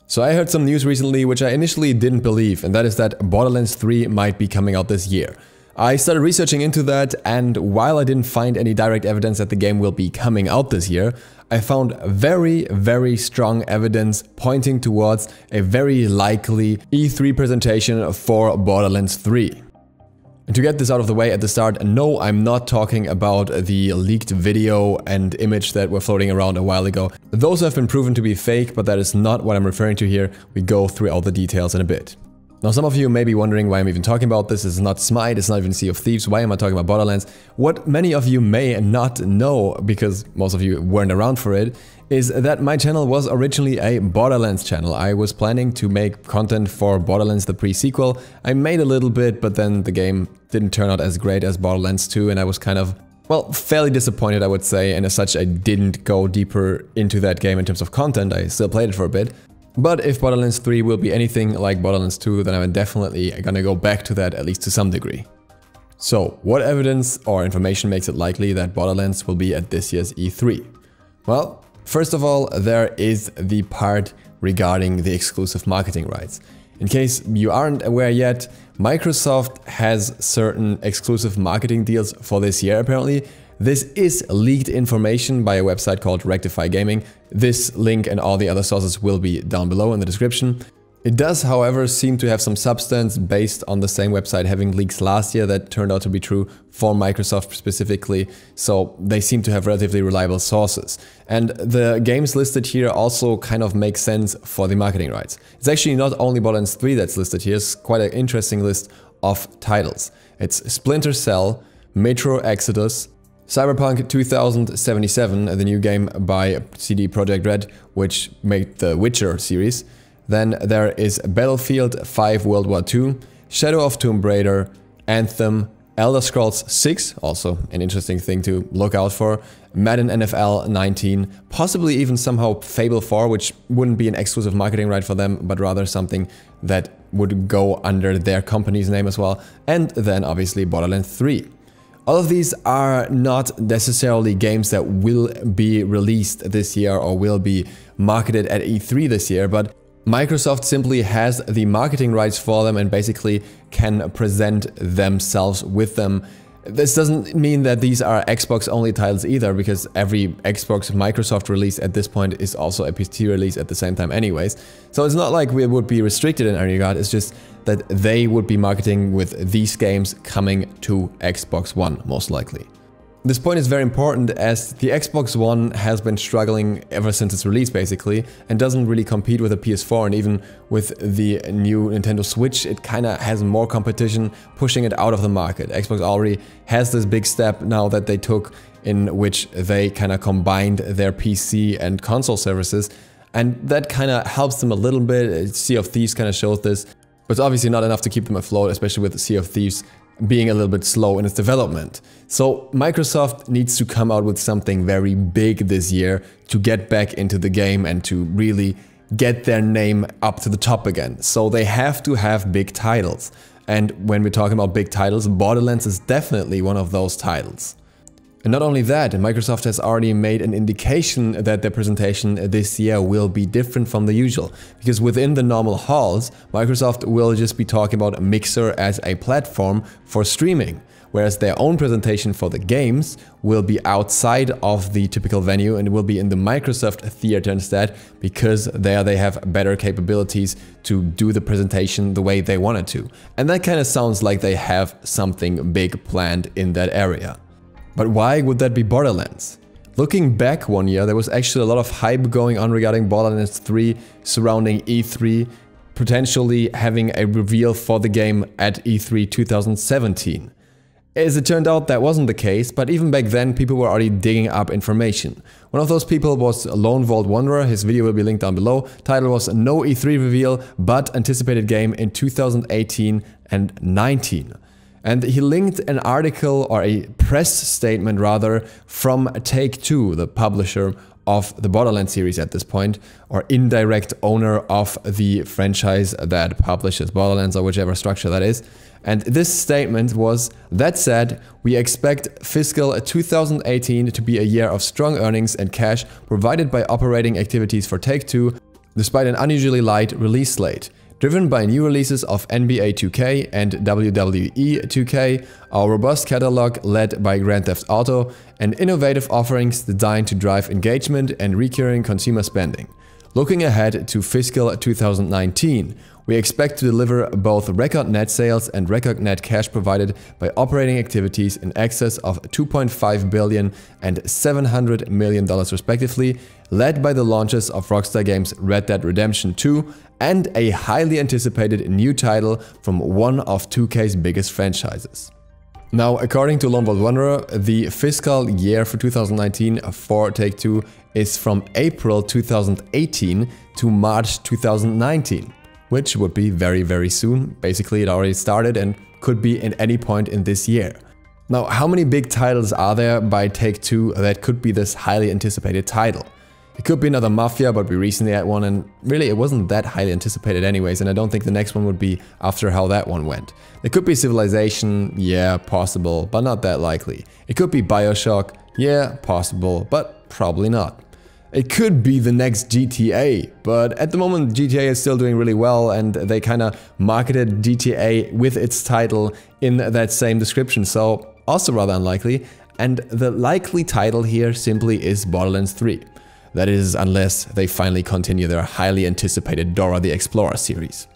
So I heard some news recently which I initially didn't believe, and that is that Borderlands 3 might be coming out this year. I started researching into that, and while I didn't find any direct evidence that the game will be coming out this year, I found very strong evidence pointing towards a very likely E3 presentation for Borderlands 3. And to get this out of the way at the start, no, I'm not talking about the leaked video and image that were floating around a while ago. Those have been proven to be fake, but that is not what I'm referring to here. We go through all the details in a bit. Now, some of you may be wondering why I'm even talking about this. It's not Smite, it's not even Sea of Thieves. Why am I talking about Borderlands? What many of you may not know, because most of you weren't around for it, is that my channel was originally a Borderlands channel. I was planning to make content for Borderlands the pre-sequel. I made a little bit, but then the game didn't turn out as great as Borderlands 2, and I was kind of, well, fairly disappointed, I would say, and as such I didn't go deeper into that game in terms of content. I still played it for a bit. But if Borderlands 3 will be anything like Borderlands 2, then I'm definitely gonna go back to that, at least to some degree. So, what evidence or information makes it likely that Borderlands will be at this year's E3? Well, first of all, there is the part regarding the exclusive marketing rights. In case you aren't aware yet, Microsoft has certain exclusive marketing deals for this year apparently. This is leaked information by a website called Rectify Gaming. This link and all the other sources will be down below in the description. It does, however, seem to have some substance based on the same website having leaks last year that turned out to be true for Microsoft specifically, so they seem to have relatively reliable sources. And the games listed here also kind of make sense for the marketing rights. It's actually not only Borderlands 3 that's listed here, it's quite an interesting list of titles. It's Splinter Cell, Metro Exodus, Cyberpunk 2077, the new game by CD Projekt Red, which made the Witcher series. Then there is Battlefield 5 World War II, Shadow of Tomb Raider, Anthem, Elder Scrolls 6, also an interesting thing to look out for, Madden NFL 19, possibly even somehow Fable 4, which wouldn't be an exclusive marketing right for them, but rather something that would go under their company's name as well, and then obviously Borderlands 3. All of these are not necessarily games that will be released this year or will be marketed at E3 this year, but Microsoft simply has the marketing rights for them and basically can present themselves with them. This doesn't mean that these are Xbox only titles either, because every Xbox Microsoft release at this point is also a PC release at the same time anyways. So it's not like we would be restricted in any regard, it's just that they would be marketing with these games coming to Xbox One, most likely. This point is very important as the Xbox One has been struggling ever since its release basically and doesn't really compete with the PS4, and even with the new Nintendo Switch it kinda has more competition pushing it out of the market. Xbox already has this big step now that they took in which they kinda combined their PC and console services, and that kinda helps them a little bit. Sea of Thieves kinda shows this, but it's obviously not enough to keep them afloat, especially with Sea of Thieves being a little bit slow in its development. So Microsoft needs to come out with something very big this year to get back into the game and to really get their name up to the top again. So they have to have big titles. And when we're talking about big titles, Borderlands is definitely one of those titles. And not only that, Microsoft has already made an indication that their presentation this year will be different from the usual. Because within the normal halls, Microsoft will just be talking about Mixer as a platform for streaming. Whereas their own presentation for the games will be outside of the typical venue and will be in the Microsoft Theater instead, because there they have better capabilities to do the presentation the way they wanted to. And that kind of sounds like they have something big planned in that area. But why would that be Borderlands? Looking back one year, there was actually a lot of hype going on regarding Borderlands 3 surrounding E3, potentially having a reveal for the game at E3 2017. As it turned out, that wasn't the case, but even back then people were already digging up information. One of those people was Lone Vault Wanderer, his video will be linked down below. Title was No E3 Reveal, but anticipated game in 2018 and 19. And he linked an article, or a press statement rather, from Take-Two, the publisher of the Borderlands series at this point, or indirect owner of the franchise that publishes Borderlands, or whichever structure that is. And this statement was, that said, we expect fiscal 2018 to be a year of strong earnings and cash provided by operating activities for Take-Two, despite an unusually light release slate. Driven by new releases of NBA 2K and WWE 2K, our robust catalog led by Grand Theft Auto, and innovative offerings designed to drive engagement and recurring consumer spending. Looking ahead to fiscal 2019, we expect to deliver both record net sales and record net cash provided by operating activities in excess of $2.5 billion and $700 million respectively, led by the launches of Rockstar Games' Red Dead Redemption 2 and a highly anticipated new title from one of 2K's biggest franchises. Now, according to Lone Wolf Wanderer, the fiscal year for 2019 for Take-Two is from April 2018 to March 2019, which would be very, very soon. Basically, it already started and could be at any point in this year. Now, how many big titles are there by Take-Two that could be this highly anticipated title? It could be another Mafia, but we recently had one and really it wasn't that highly anticipated anyways, and I don't think the next one would be after how that one went. It could be Civilization, yeah, possible, but not that likely. It could be BioShock, yeah, possible, but probably not. It could be the next GTA, but at the moment GTA is still doing really well and they kinda marketed GTA with its title in that same description, so also rather unlikely. And the likely title here simply is Borderlands 3. That is, unless they finally continue their highly anticipated Dora the Explorer series.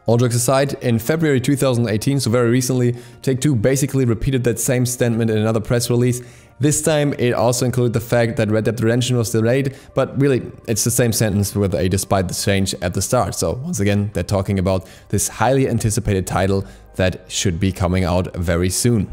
All jokes aside, in February 2018, so very recently, Take-Two basically repeated that same statement in another press release. This time it also included the fact that Red Dead Redemption was delayed, but really it's the same sentence with a despite the change at the start. So once again, they're talking about this highly anticipated title that should be coming out very soon.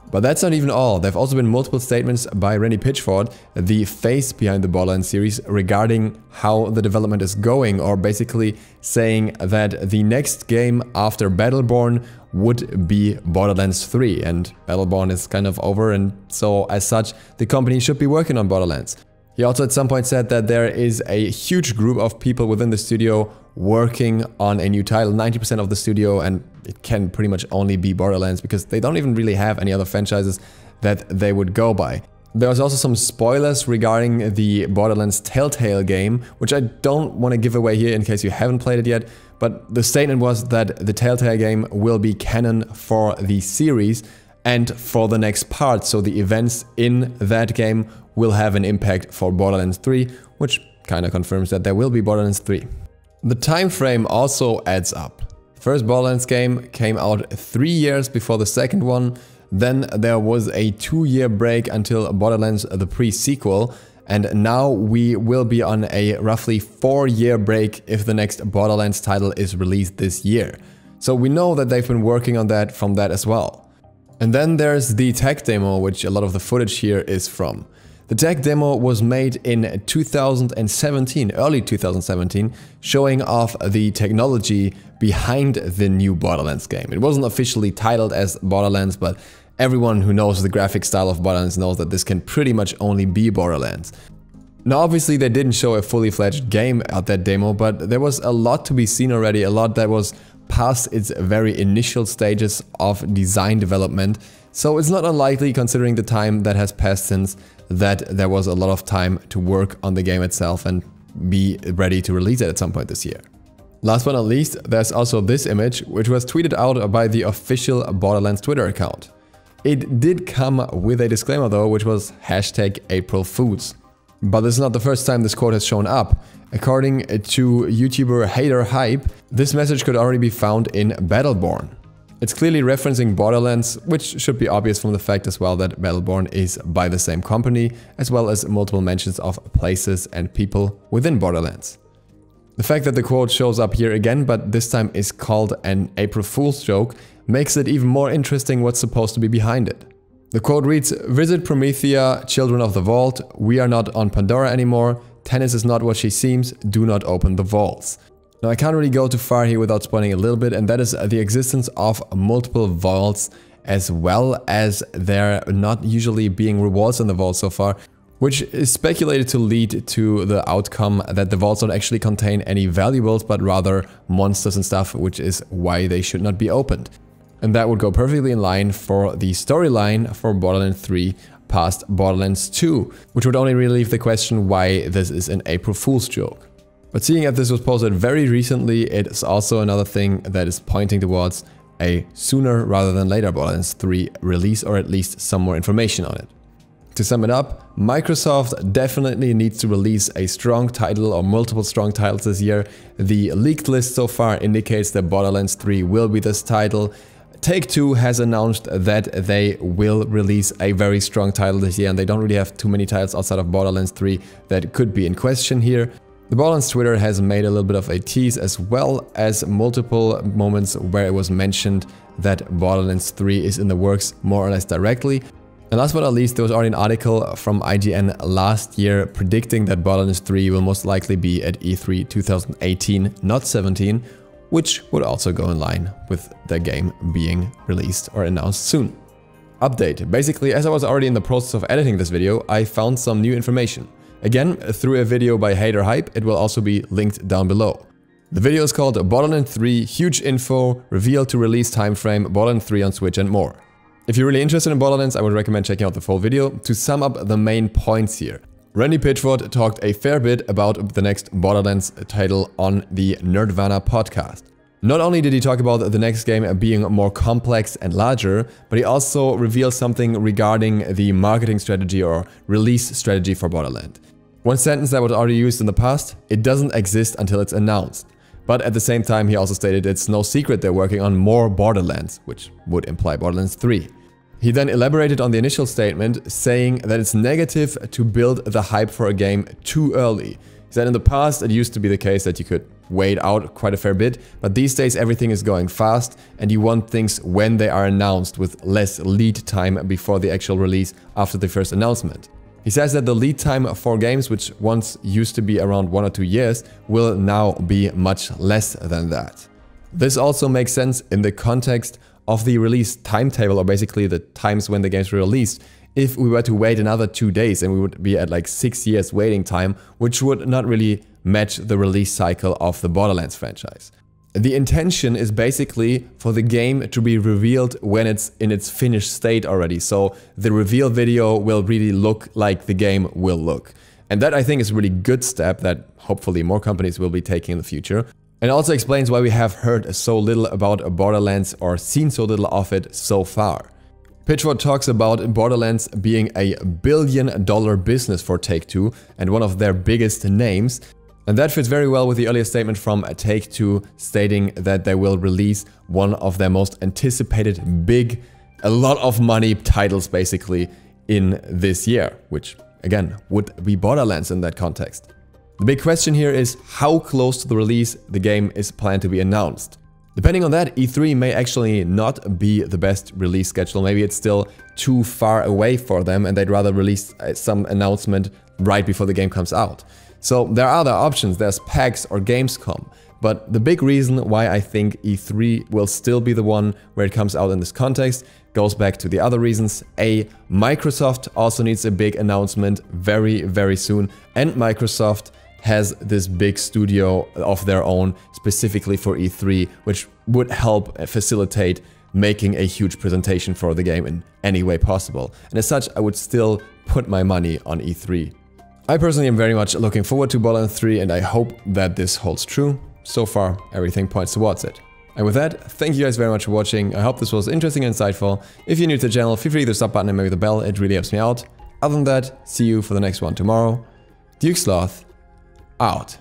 But that's not even all. There have also been multiple statements by Randy Pitchford, the face behind the Borderlands series, regarding how the development is going, or basically saying that the next game after Battleborn would be Borderlands 3, and Battleborn is kind of over, and so as such the company should be working on Borderlands. He also at some point said that there is a huge group of people within the studio working on a new title, 90% of the studio, and it can pretty much only be Borderlands because they don't even really have any other franchises that they would go by. There's also some spoilers regarding the Borderlands Telltale game, which I don't want to give away here in case you haven't played it yet, but the statement was that the Telltale game will be canon for the series and for the next part, so the events in that game will have an impact for Borderlands 3, which kinda confirms that there will be Borderlands 3. The time frame also adds up. First Borderlands game came out 3 years before the second one, then there was a 2-year break until Borderlands the pre-sequel, and now we will be on a roughly 4-year break if the next Borderlands title is released this year. So we know that they've been working on that from that as well. And then there's the tech demo, which a lot of the footage here is from. The tech demo was made in 2017, early 2017, showing off the technology behind the new Borderlands game. It wasn't officially titled as Borderlands, but everyone who knows the graphic style of Borderlands knows that this can pretty much only be Borderlands. Now obviously they didn't show a fully fledged game at that demo, but there was a lot to be seen already, a lot that was past its very initial stages of design development. So it's not unlikely, considering the time that has passed since, that there was a lot of time to work on the game itself and be ready to release it at some point this year. Last but not least, there's also this image, which was tweeted out by the official Borderlands Twitter account. It did come with a disclaimer though, which was #AprilFools. But this is not the first time this quote has shown up. According to YouTuber Hater Hype, this message could already be found in Battleborn. It's clearly referencing Borderlands, which should be obvious from the fact as well that Battleborn is by the same company, as well as multiple mentions of places and people within Borderlands. The fact that the quote shows up here again, but this time is called an April Fool's joke, makes it even more interesting what's supposed to be behind it. The quote reads, "Visit Promethea, children of the vault. We are not on Pandora anymore. Tennis is not what she seems. Do not open the vaults." Now I can't really go too far here without spoiling a little bit, and that is the existence of multiple vaults, as well as there not usually being rewards in the vault so far, which is speculated to lead to the outcome that the vaults don't actually contain any valuables, but rather monsters and stuff, which is why they should not be opened. And that would go perfectly in line for the storyline for Borderlands 3 past Borderlands 2, which would only really leave the question why this is an April Fool's joke. But seeing that this was posted very recently, it's also another thing that is pointing towards a sooner rather than later Borderlands 3 release, or at least some more information on it. To sum it up, Microsoft definitely needs to release a strong title or multiple strong titles this year. The leaked list so far indicates that Borderlands 3 will be this title. Take-Two has announced that they will release a very strong title this year, and they don't really have too many titles outside of Borderlands 3 that could be in question here. The Borderlands Twitter has made a little bit of a tease, as well as multiple moments where it was mentioned that Borderlands 3 is in the works more or less directly. And last but not least, there was already an article from IGN last year predicting that Borderlands 3 will most likely be at E3 2018, not 17, which would also go in line with the game being released or announced soon. Update. Basically, as I was already in the process of editing this video, I found some new information. Again, through a video by Hater Hype, it will also be linked down below. The video is called Borderlands 3 Huge Info, Reveal to Release Timeframe, Borderlands 3 on Switch and more. If you're really interested in Borderlands, I would recommend checking out the full video. To sum up the main points here, Randy Pitchford talked a fair bit about the next Borderlands title on the Nerdvana podcast. Not only did he talk about the next game being more complex and larger, but he also revealed something regarding the marketing strategy or release strategy for Borderlands. One sentence that was already used in the past: it doesn't exist until it's announced. But at the same time, he also stated it's no secret they're working on more Borderlands, which would imply Borderlands 3. He then elaborated on the initial statement, saying that it's negative to build the hype for a game too early. He said in the past it used to be the case that you could wait out quite a fair bit, but these days everything is going fast and you want things when they are announced with less lead time before the actual release after the first announcement. He says that the lead time for games, which once used to be around 1 or 2 years, will now be much less than that. This also makes sense in the context of the release timetable, or basically the times when the games were released. If we were to wait another 2 days, and we would be at like 6 years waiting time, which would not really match the release cycle of the Borderlands franchise. The intention is basically for the game to be revealed when it's in its finished state already, so the reveal video will really look like the game will look. And that, I think, is a really good step that hopefully more companies will be taking in the future. And it also explains why we have heard so little about Borderlands or seen so little of it so far. Pitchford talks about Borderlands being a billion-dollar business for Take-Two and one of their biggest names. And that fits very well with the earlier statement from Take-Two stating that they will release one of their most anticipated big, a lot of money titles basically in this year, which again would be Borderlands in that context. The big question here is how close to the release the game is planned to be announced. Depending on that, E3 may actually not be the best release schedule. Maybe it's still too far away for them and they'd rather release some announcement right before the game comes out. So there are other options, there's PAX or Gamescom. But the big reason why I think E3 will still be the one where it comes out in this context goes back to the other reasons. A, Microsoft also needs a big announcement very, very soon. And Microsoft has this big studio of their own specifically for E3, which would help facilitate making a huge presentation for the game in any way possible. And as such, I would still put my money on E3. I personally am very much looking forward to Borderlands 3 and I hope that this holds true. So far, everything points towards it. And with that, thank you guys very much for watching. I hope this was interesting and insightful. If you're new to the channel, feel free to hit the sub button and maybe the bell, it really helps me out. Other than that, see you for the next one tomorrow. DukeSloth, out.